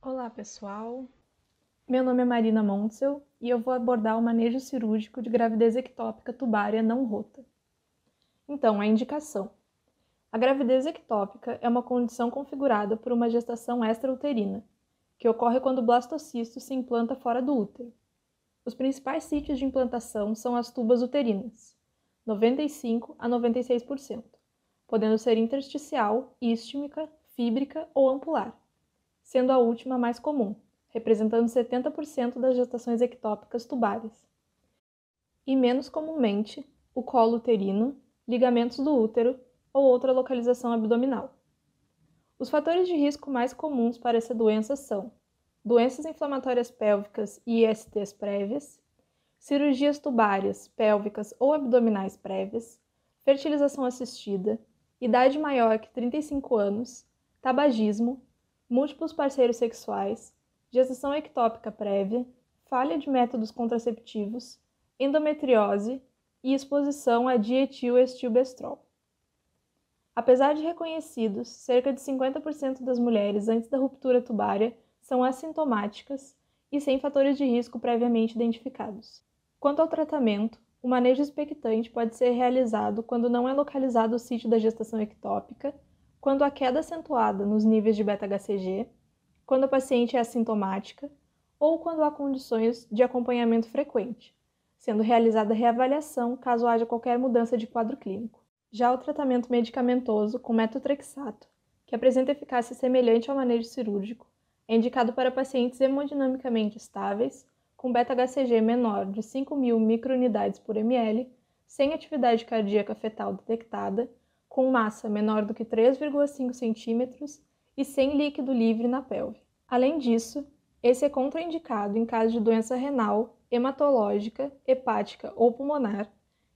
Olá, pessoal! Meu nome é Marina Montzel e eu vou abordar o manejo cirúrgico de gravidez ectópica tubária não rota. Então, a indicação. A gravidez ectópica é uma condição configurada por uma gestação extrauterina, que ocorre quando o blastocisto se implanta fora do útero. Os principais sítios de implantação são as tubas uterinas, 95 a 96%, podendo ser intersticial, ístmica, fíbrica ou ampular, sendo a última mais comum, representando 70% das gestações ectópicas tubárias. E menos comumente, o colo uterino, ligamentos do útero ou outra localização abdominal. Os fatores de risco mais comuns para essa doença são doenças inflamatórias pélvicas e ISTs prévias, cirurgias tubárias, pélvicas ou abdominais prévias, fertilização assistida, idade maior que 35 anos, tabagismo, múltiplos parceiros sexuais, gestação ectópica prévia, falha de métodos contraceptivos, endometriose e exposição a dietilestilbestrol. Apesar de reconhecidos, cerca de 50% das mulheres antes da ruptura tubária são assintomáticas e sem fatores de risco previamente identificados. Quanto ao tratamento, o manejo expectante pode ser realizado quando não é localizado o sítio da gestação ectópica, quando há queda acentuada nos níveis de beta-HCG, quando a paciente é assintomática ou quando há condições de acompanhamento frequente, sendo realizada reavaliação caso haja qualquer mudança de quadro clínico. Já o tratamento medicamentoso com metotrexato, que apresenta eficácia semelhante ao manejo cirúrgico, é indicado para pacientes hemodinamicamente estáveis, com beta-HCG menor de 5.000 microunidades por ml, sem atividade cardíaca fetal detectada, com massa menor do que 3,5 cm e sem líquido livre na pelve. Além disso, esse é contraindicado em caso de doença renal, hematológica, hepática ou pulmonar,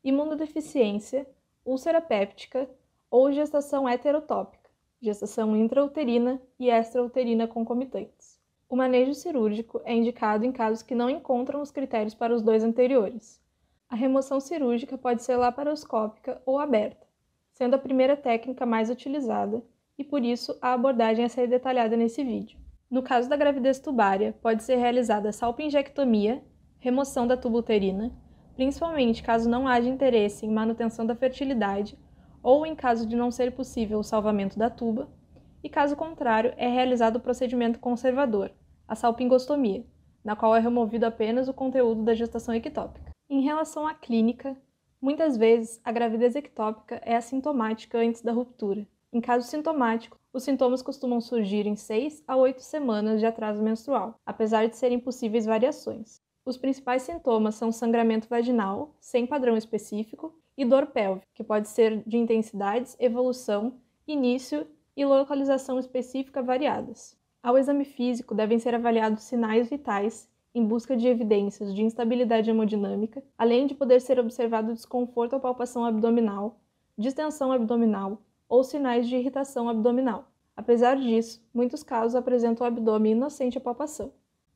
imunodeficiência, úlcera péptica ou gestação heterotópica, gestação intrauterina e extrauterina concomitantes. O manejo cirúrgico é indicado em casos que não encontram os critérios para os dois anteriores. A remoção cirúrgica pode ser laparoscópica ou aberta, sendo a primeira técnica mais utilizada, e por isso a abordagem a ser detalhada nesse vídeo. No caso da gravidez tubária, pode ser realizada salpingectomia, remoção da tuba uterina, principalmente caso não haja interesse em manutenção da fertilidade ou em caso de não ser possível o salvamento da tuba, e caso contrário, é realizado o procedimento conservador, a salpingostomia, na qual é removido apenas o conteúdo da gestação ectópica. Em relação à clínica, muitas vezes a gravidez ectópica é assintomática antes da ruptura. Em caso sintomático, os sintomas costumam surgir em 6 a 8 semanas de atraso menstrual, apesar de serem possíveis variações. Os principais sintomas são sangramento vaginal, sem padrão específico, e dor pélvica, que pode ser de intensidades, evolução, início e localização específica variadas. Ao exame físico, devem ser avaliados sinais vitais em busca de evidências de instabilidade hemodinâmica, além de poder ser observado desconforto ou palpação abdominal, distensão abdominal ou sinais de irritação abdominal. Apesar disso, muitos casos apresentam o abdômen inocente à palpação.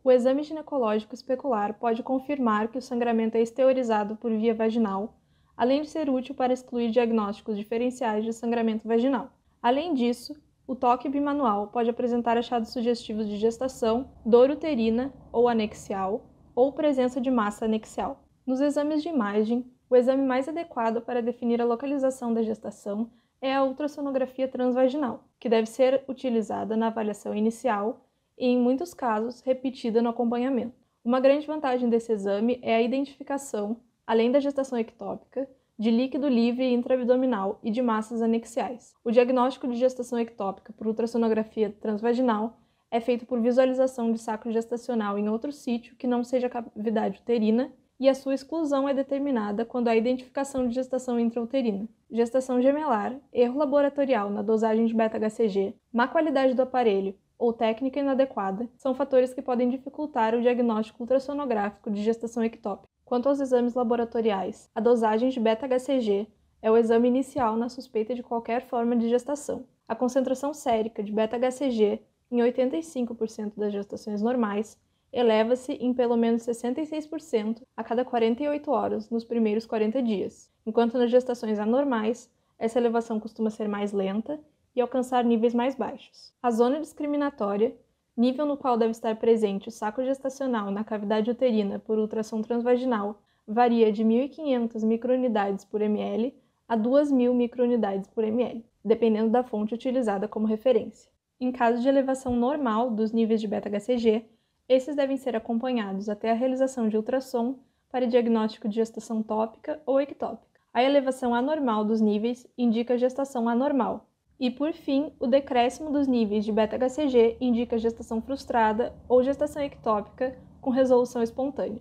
O exame ginecológico especular pode confirmar que o sangramento é exteriorizado por via vaginal, além de ser útil para excluir diagnósticos diferenciais de sangramento vaginal. Além disso, o toque bimanual pode apresentar achados sugestivos de gestação, dor uterina ou anexial, ou presença de massa anexial. Nos exames de imagem, o exame mais adequado para definir a localização da gestação é a ultrassonografia transvaginal, que deve ser utilizada na avaliação inicial e, em muitos casos, repetida no acompanhamento. Uma grande vantagem desse exame é a identificação, além da gestação ectópica, de líquido livre intraabdominal e de massas anexiais. O diagnóstico de gestação ectópica por ultrassonografia transvaginal é feito por visualização de saco gestacional em outro sítio que não seja a cavidade uterina, e a sua exclusão é determinada quando há identificação de gestação intrauterina. Gestação gemelar, erro laboratorial na dosagem de beta-HCG, má qualidade do aparelho ou técnica inadequada são fatores que podem dificultar o diagnóstico ultrassonográfico de gestação ectópica. Quanto aos exames laboratoriais, a dosagem de beta-HCG é o exame inicial na suspeita de qualquer forma de gestação. A concentração sérica de beta-HCG em 85% das gestações normais eleva-se em pelo menos 66% a cada 48 horas nos primeiros 40 dias, enquanto nas gestações anormais, essa elevação costuma ser mais lenta e alcançar níveis mais baixos. A zona discriminatória nível no qual deve estar presente o saco gestacional na cavidade uterina por ultrassom transvaginal, varia de 1.500 microunidades por ml a 2.000 microunidades por ml, dependendo da fonte utilizada como referência. Em caso de elevação normal dos níveis de beta-HCG, esses devem ser acompanhados até a realização de ultrassom para diagnóstico de gestação tópica ou ectópica. A elevação anormal dos níveis indica gestação anormal. E, por fim, o decréscimo dos níveis de beta-HCG indica gestação frustrada ou gestação ectópica com resolução espontânea.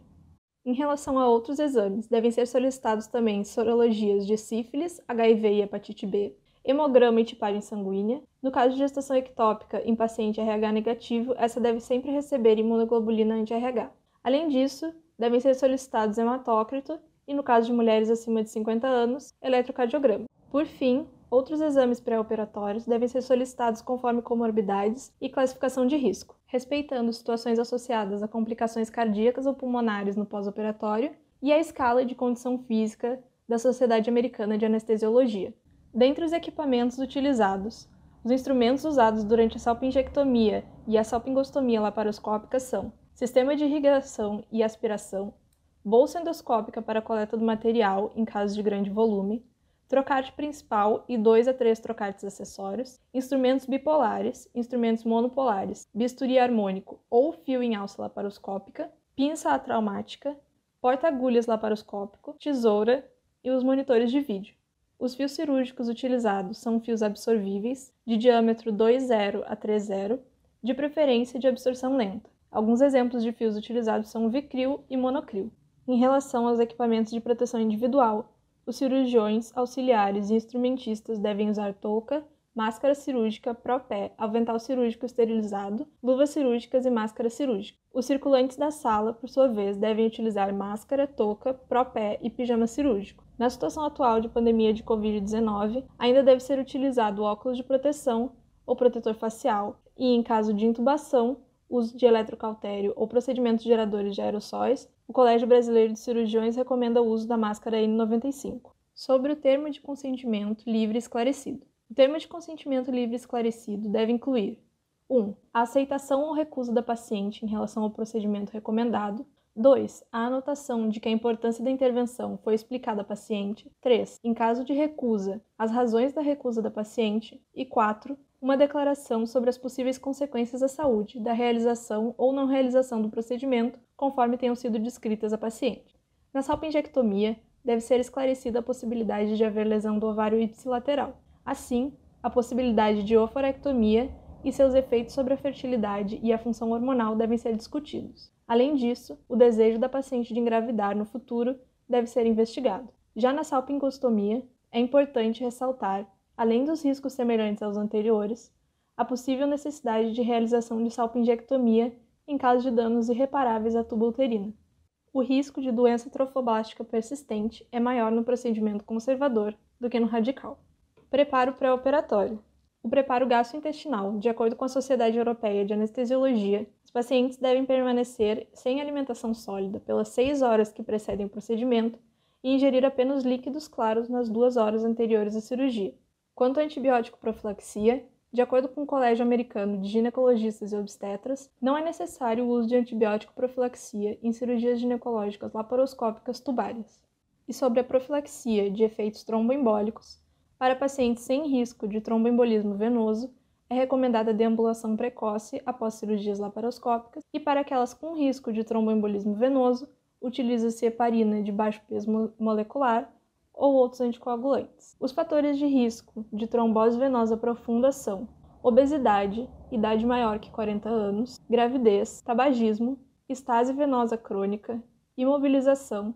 Em relação a outros exames, devem ser solicitados também sorologias de sífilis, HIV e hepatite B, hemograma e tipagem sanguínea. No caso de gestação ectópica em paciente RH negativo, essa deve sempre receber imunoglobulina anti-RH. Além disso, devem ser solicitados hematócrito e, no caso de mulheres acima de 50 anos, eletrocardiograma. Por fim, outros exames pré-operatórios devem ser solicitados conforme comorbidades e classificação de risco, respeitando situações associadas a complicações cardíacas ou pulmonares no pós-operatório e a escala de condição física da Sociedade Americana de Anestesiologia. Dentre os equipamentos utilizados, os instrumentos usados durante a salpingectomia e a salpingostomia laparoscópica são sistema de irrigação e aspiração, bolsa endoscópica para coleta do material em caso de grande volume, trocarte principal e 2 a 3 trocartes acessórios, instrumentos bipolares, instrumentos monopolares, bisturi harmônico ou fio em alça laparoscópica, pinça atraumática, porta-agulhas laparoscópico, tesoura e os monitores de vídeo. Os fios cirúrgicos utilizados são fios absorvíveis, de diâmetro 2,0 a 3,0, de preferência de absorção lenta. Alguns exemplos de fios utilizados são Vicryl e Monocril. Em relação aos equipamentos de proteção individual, os cirurgiões, auxiliares e instrumentistas devem usar touca, máscara cirúrgica, pró-pé, avental cirúrgico esterilizado, luvas cirúrgicas e máscara cirúrgica. Os circulantes da sala, por sua vez, devem utilizar máscara, touca, pró-pé e pijama cirúrgico. Na situação atual de pandemia de Covid-19, ainda deve ser utilizado óculos de proteção ou protetor facial e, em caso de intubação, uso de eletrocautério ou procedimentos geradores de aerossóis, o Colégio Brasileiro de Cirurgiões recomenda o uso da máscara N95. Sobre o termo de consentimento livre e esclarecido. O termo de consentimento livre e esclarecido deve incluir 1. A aceitação ou recusa da paciente em relação ao procedimento recomendado. 2. A anotação de que a importância da intervenção foi explicada à paciente. 3. Em caso de recusa, as razões da recusa da paciente. E 4. Uma declaração sobre as possíveis consequências à saúde da realização ou não realização do procedimento, conforme tenham sido descritas à paciente. Na salpingectomia, deve ser esclarecida a possibilidade de haver lesão do ovário ipsilateral. Assim, a possibilidade de oforectomia e seus efeitos sobre a fertilidade e a função hormonal devem ser discutidos. Além disso, o desejo da paciente de engravidar no futuro deve ser investigado. Já na salpingostomia, é importante ressaltar, além dos riscos semelhantes aos anteriores, a possível necessidade de realização de salpingectomia em caso de danos irreparáveis à tuba uterina. O risco de doença trofoblástica persistente é maior no procedimento conservador do que no radical. Preparo pré-operatório. O preparo gastrointestinal, de acordo com a Sociedade Europeia de Anestesiologia, os pacientes devem permanecer sem alimentação sólida pelas 6 horas que precedem o procedimento e ingerir apenas líquidos claros nas 2 horas anteriores à cirurgia. Quanto à antibiótico profilaxia, de acordo com o Colégio Americano de Ginecologistas e Obstetras, não é necessário o uso de antibiótico profilaxia em cirurgias ginecológicas laparoscópicas tubárias. E sobre a profilaxia de efeitos tromboembólicos, para pacientes sem risco de tromboembolismo venoso, é recomendada a deambulação precoce após cirurgias laparoscópicas e para aquelas com risco de tromboembolismo venoso, utiliza-se heparina de baixo peso molecular ou outros anticoagulantes. Os fatores de risco de trombose venosa profunda são obesidade, idade maior que 40 anos, gravidez, tabagismo, estase venosa crônica, imobilização,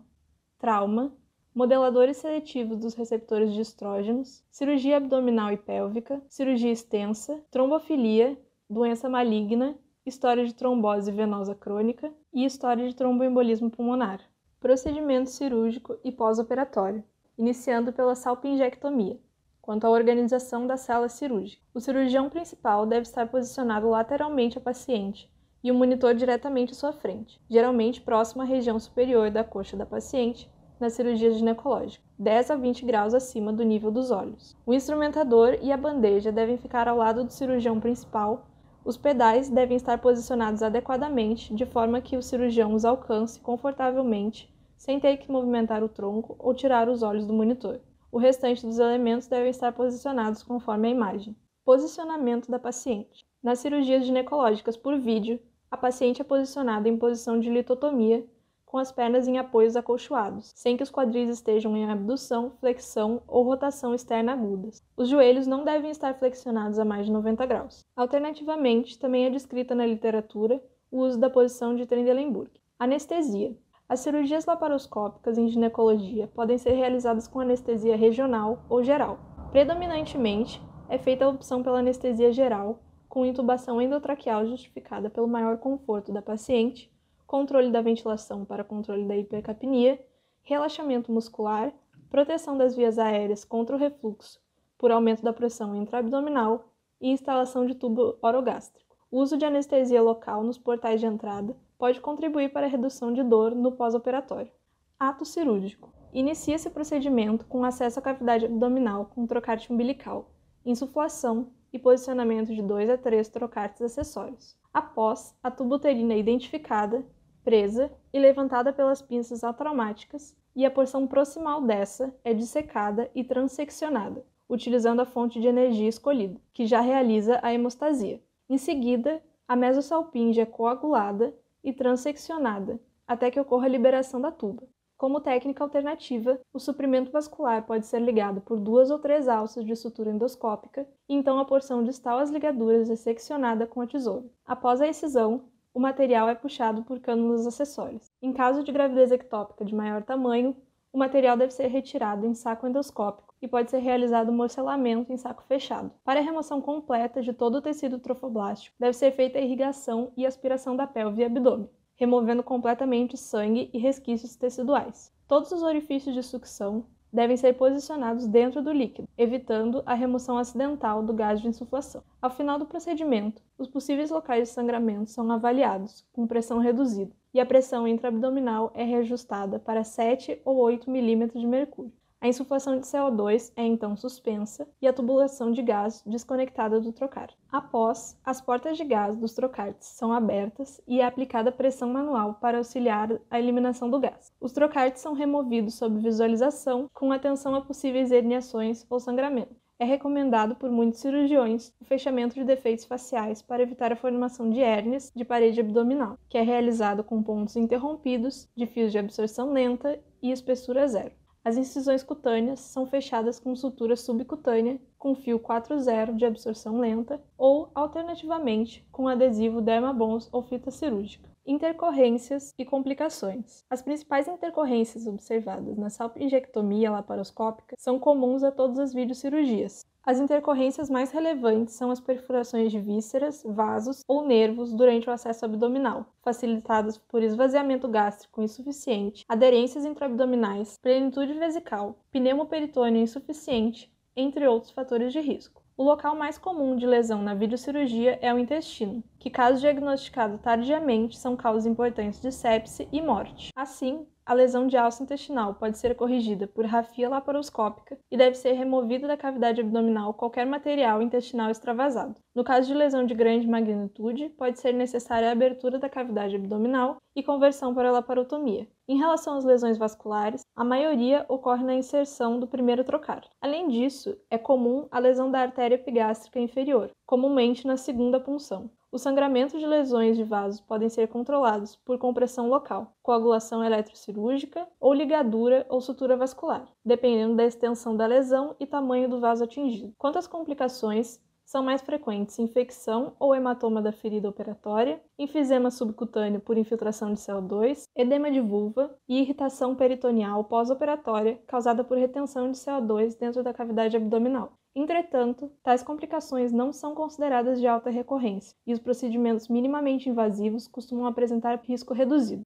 trauma, modeladores seletivos dos receptores de estrógenos, cirurgia abdominal e pélvica, cirurgia extensa, trombofilia, doença maligna, história de trombose venosa crônica e história de tromboembolismo pulmonar. Procedimento cirúrgico e pós-operatório, iniciando pela salpingectomia. Quanto à organização da sala cirúrgica, o cirurgião principal deve estar posicionado lateralmente ao paciente e o monitor diretamente à sua frente, geralmente próximo à região superior da coxa da paciente, na cirurgia ginecológica, 10 a 20 graus acima do nível dos olhos. O instrumentador e a bandeja devem ficar ao lado do cirurgião principal, Os pedais devem estar posicionados adequadamente, de forma que o cirurgião os alcance confortavelmente, sem ter que movimentar o tronco ou tirar os olhos do monitor. O restante dos elementos devem estar posicionados conforme a imagem. Posicionamento da paciente. Nas cirurgias ginecológicas por vídeo, a paciente é posicionada em posição de litotomia, com as pernas em apoios acolchoados, sem que os quadris estejam em abdução, flexão ou rotação externa agudas. Os joelhos não devem estar flexionados a mais de 90 graus. Alternativamente, também é descrita na literatura o uso da posição de Trendelenburg. Anestesia. As cirurgias laparoscópicas em ginecologia podem ser realizadas com anestesia regional ou geral. Predominantemente, é feita a opção pela anestesia geral, com intubação endotraqueal justificada pelo maior conforto da paciente, controle da ventilação para controle da hipercapnia, relaxamento muscular, proteção das vias aéreas contra o refluxo por aumento da pressão intraabdominal e instalação de tubo orogástrico. O uso de anestesia local nos portais de entrada pode contribuir para a redução de dor no pós-operatório. Ato cirúrgico. Inicia-se o procedimento com acesso à cavidade abdominal com trocarte umbilical, insuflação e posicionamento de 2 a 3 trocartes acessórios. Após, a tuba uterina é identificada, presa e levantada pelas pinças atraumáticas e a porção proximal dessa é dissecada e transeccionada, utilizando a fonte de energia escolhida, que já realiza a hemostasia. Em seguida, a mesosalpinge é coagulada e transeccionada, até que ocorra a liberação da tuba. Como técnica alternativa, o suprimento vascular pode ser ligado por 2 ou 3 alças de sutura endoscópica, e então a porção distal às ligaduras é seccionada com a tesoura. Após a excisão, o material é puxado por cânulas acessórias. Em caso de gravidez ectópica de maior tamanho, o material deve ser retirado em saco endoscópico e pode ser realizado morcelamento em saco fechado. Para a remoção completa de todo o tecido trofoblástico, deve ser feita a irrigação e aspiração da pelve e abdômen, removendo completamente sangue e resquícios teciduais. Todos os orifícios de sucção devem ser posicionados dentro do líquido, evitando a remoção acidental do gás de insuflação. Ao final do procedimento, os possíveis locais de sangramento são avaliados, com pressão reduzida, e a pressão intraabdominal é reajustada para 7 ou 8 mm de mercúrio. A insuflação de CO2 é então suspensa e a tubulação de gás desconectada do trocar. Após, as portas de gás dos trocartes são abertas e é aplicada pressão manual para auxiliar a eliminação do gás. Os trocartes são removidos sob visualização, com atenção a possíveis herniações ou sangramento. É recomendado por muitos cirurgiões o fechamento de defeitos faciais para evitar a formação de hérnias de parede abdominal, que é realizado com pontos interrompidos, de fios de absorção lenta e espessura zero. As incisões cutâneas são fechadas com sutura subcutânea com fio 4-0 de absorção lenta ou, alternativamente, com adesivo Dermabond ou fita cirúrgica. Intercorrências e complicações. As principais intercorrências observadas na salpingectomia laparoscópica são comuns a todas as videocirurgias. As intercorrências mais relevantes são as perfurações de vísceras, vasos ou nervos durante o acesso abdominal, facilitadas por esvaziamento gástrico insuficiente, aderências intraabdominais, plenitude vesical, pneumoperitônio insuficiente, entre outros fatores de risco. O local mais comum de lesão na videocirurgia é o intestino, que, caso diagnosticado tardiamente, são causas importantes de sepse e morte. Assim, a lesão de alça intestinal pode ser corrigida por rafia laparoscópica e deve ser removido da cavidade abdominal qualquer material intestinal extravasado. No caso de lesão de grande magnitude, pode ser necessária a abertura da cavidade abdominal e conversão para a laparotomia. Em relação às lesões vasculares, a maioria ocorre na inserção do primeiro trocar. Além disso, é comum a lesão da artéria epigástrica inferior, comumente na segunda punção. O sangramento de lesões de vasos podem ser controlados por compressão local, coagulação eletrocirúrgica ou ligadura ou sutura vascular, dependendo da extensão da lesão e tamanho do vaso atingido. Quanto às complicações, são mais frequentes infecção ou hematoma da ferida operatória, enfisema subcutâneo por infiltração de CO2, edema de vulva e irritação peritoneal pós-operatória causada por retenção de CO2 dentro da cavidade abdominal. Entretanto, tais complicações não são consideradas de alta recorrência e os procedimentos minimamente invasivos costumam apresentar risco reduzido.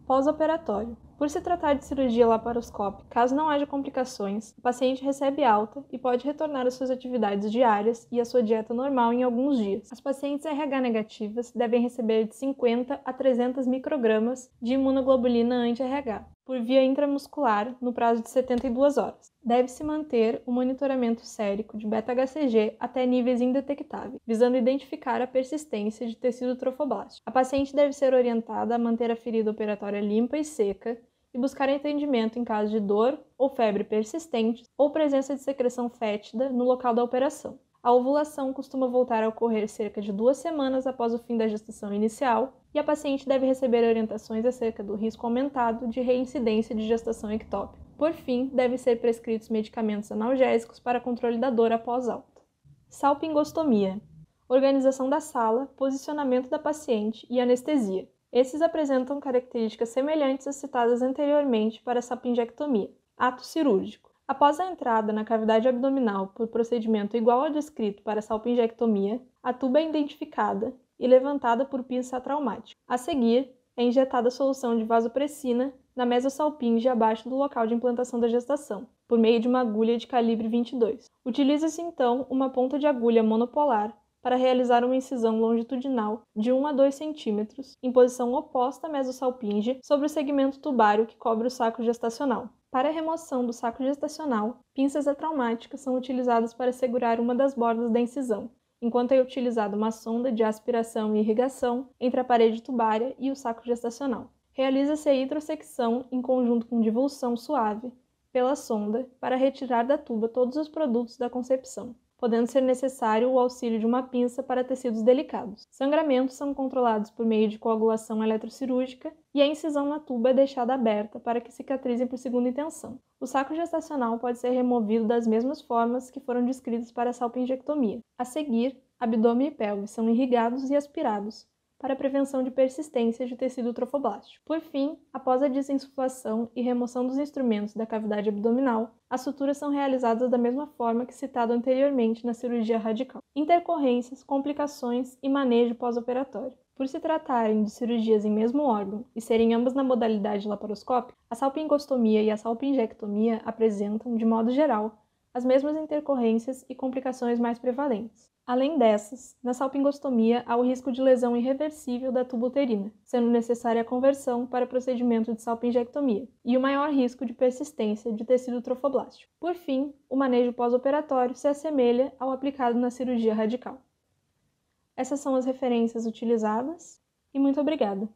Pós-operatório. Por se tratar de cirurgia laparoscópica, caso não haja complicações, o paciente recebe alta e pode retornar às suas atividades diárias e à sua dieta normal em alguns dias. As pacientes RH negativas devem receber de 50 a 300 microgramas de imunoglobulina anti-RH. por via intramuscular no prazo de 72 horas. Deve-se manter o monitoramento sérico de beta-HCG até níveis indetectáveis, visando identificar a persistência de tecido trofoblástico. A paciente deve ser orientada a manter a ferida operatória limpa e seca e buscar atendimento em caso de dor ou febre persistentes ou presença de secreção fétida no local da operação. A ovulação costuma voltar a ocorrer cerca de 2 semanas após o fim da gestação inicial e a paciente deve receber orientações acerca do risco aumentado de reincidência de gestação ectópica. Por fim, devem ser prescritos medicamentos analgésicos para controle da dor após alta. Salpingostomia. Organização da sala, posicionamento da paciente e anestesia. Esses apresentam características semelhantes às citadas anteriormente para a salpingectomia. Ato cirúrgico. Após a entrada na cavidade abdominal por procedimento igual ao descrito para a salpingectomia, a tuba é identificada e levantada por pinça traumática. A seguir, é injetada a solução de vasopressina na mesosalpinge abaixo do local de implantação da gestação, por meio de uma agulha de calibre 22. Utiliza-se então uma ponta de agulha monopolar para realizar uma incisão longitudinal de 1 a 2 cm em posição oposta à mesosalpinge sobre o segmento tubário que cobre o saco gestacional. Para a remoção do saco gestacional, pinças atraumáticas são utilizadas para segurar uma das bordas da incisão, enquanto é utilizada uma sonda de aspiração e irrigação entre a parede tubária e o saco gestacional. Realiza-se a hidrossecção em conjunto com divulsão suave pela sonda para retirar da tuba todos os produtos da concepção, podendo ser necessário o auxílio de uma pinça para tecidos delicados. Sangramentos são controlados por meio de coagulação eletrocirúrgica e a incisão na tuba é deixada aberta para que cicatrizem por segunda intenção. O saco gestacional pode ser removido das mesmas formas que foram descritas para a salpingectomia. A seguir, abdômen e pelve são irrigados e aspirados para a prevenção de persistência de tecido trofoblástico. Por fim, após a desinsuflação e remoção dos instrumentos da cavidade abdominal, as suturas são realizadas da mesma forma que citado anteriormente na cirurgia radical. Intercorrências, complicações e manejo pós-operatório. Por se tratarem de cirurgias em mesmo órgão e serem ambas na modalidade laparoscópica, a salpingostomia e a salpingectomia apresentam, de modo geral, as mesmas intercorrências e complicações mais prevalentes. Além dessas, na salpingostomia há o risco de lesão irreversível da tuba uterina, sendo necessária a conversão para procedimento de salpingectomia, e o maior risco de persistência de tecido trofoblástico. Por fim, o manejo pós-operatório se assemelha ao aplicado na cirurgia radical. Essas são as referências utilizadas, e muito obrigada!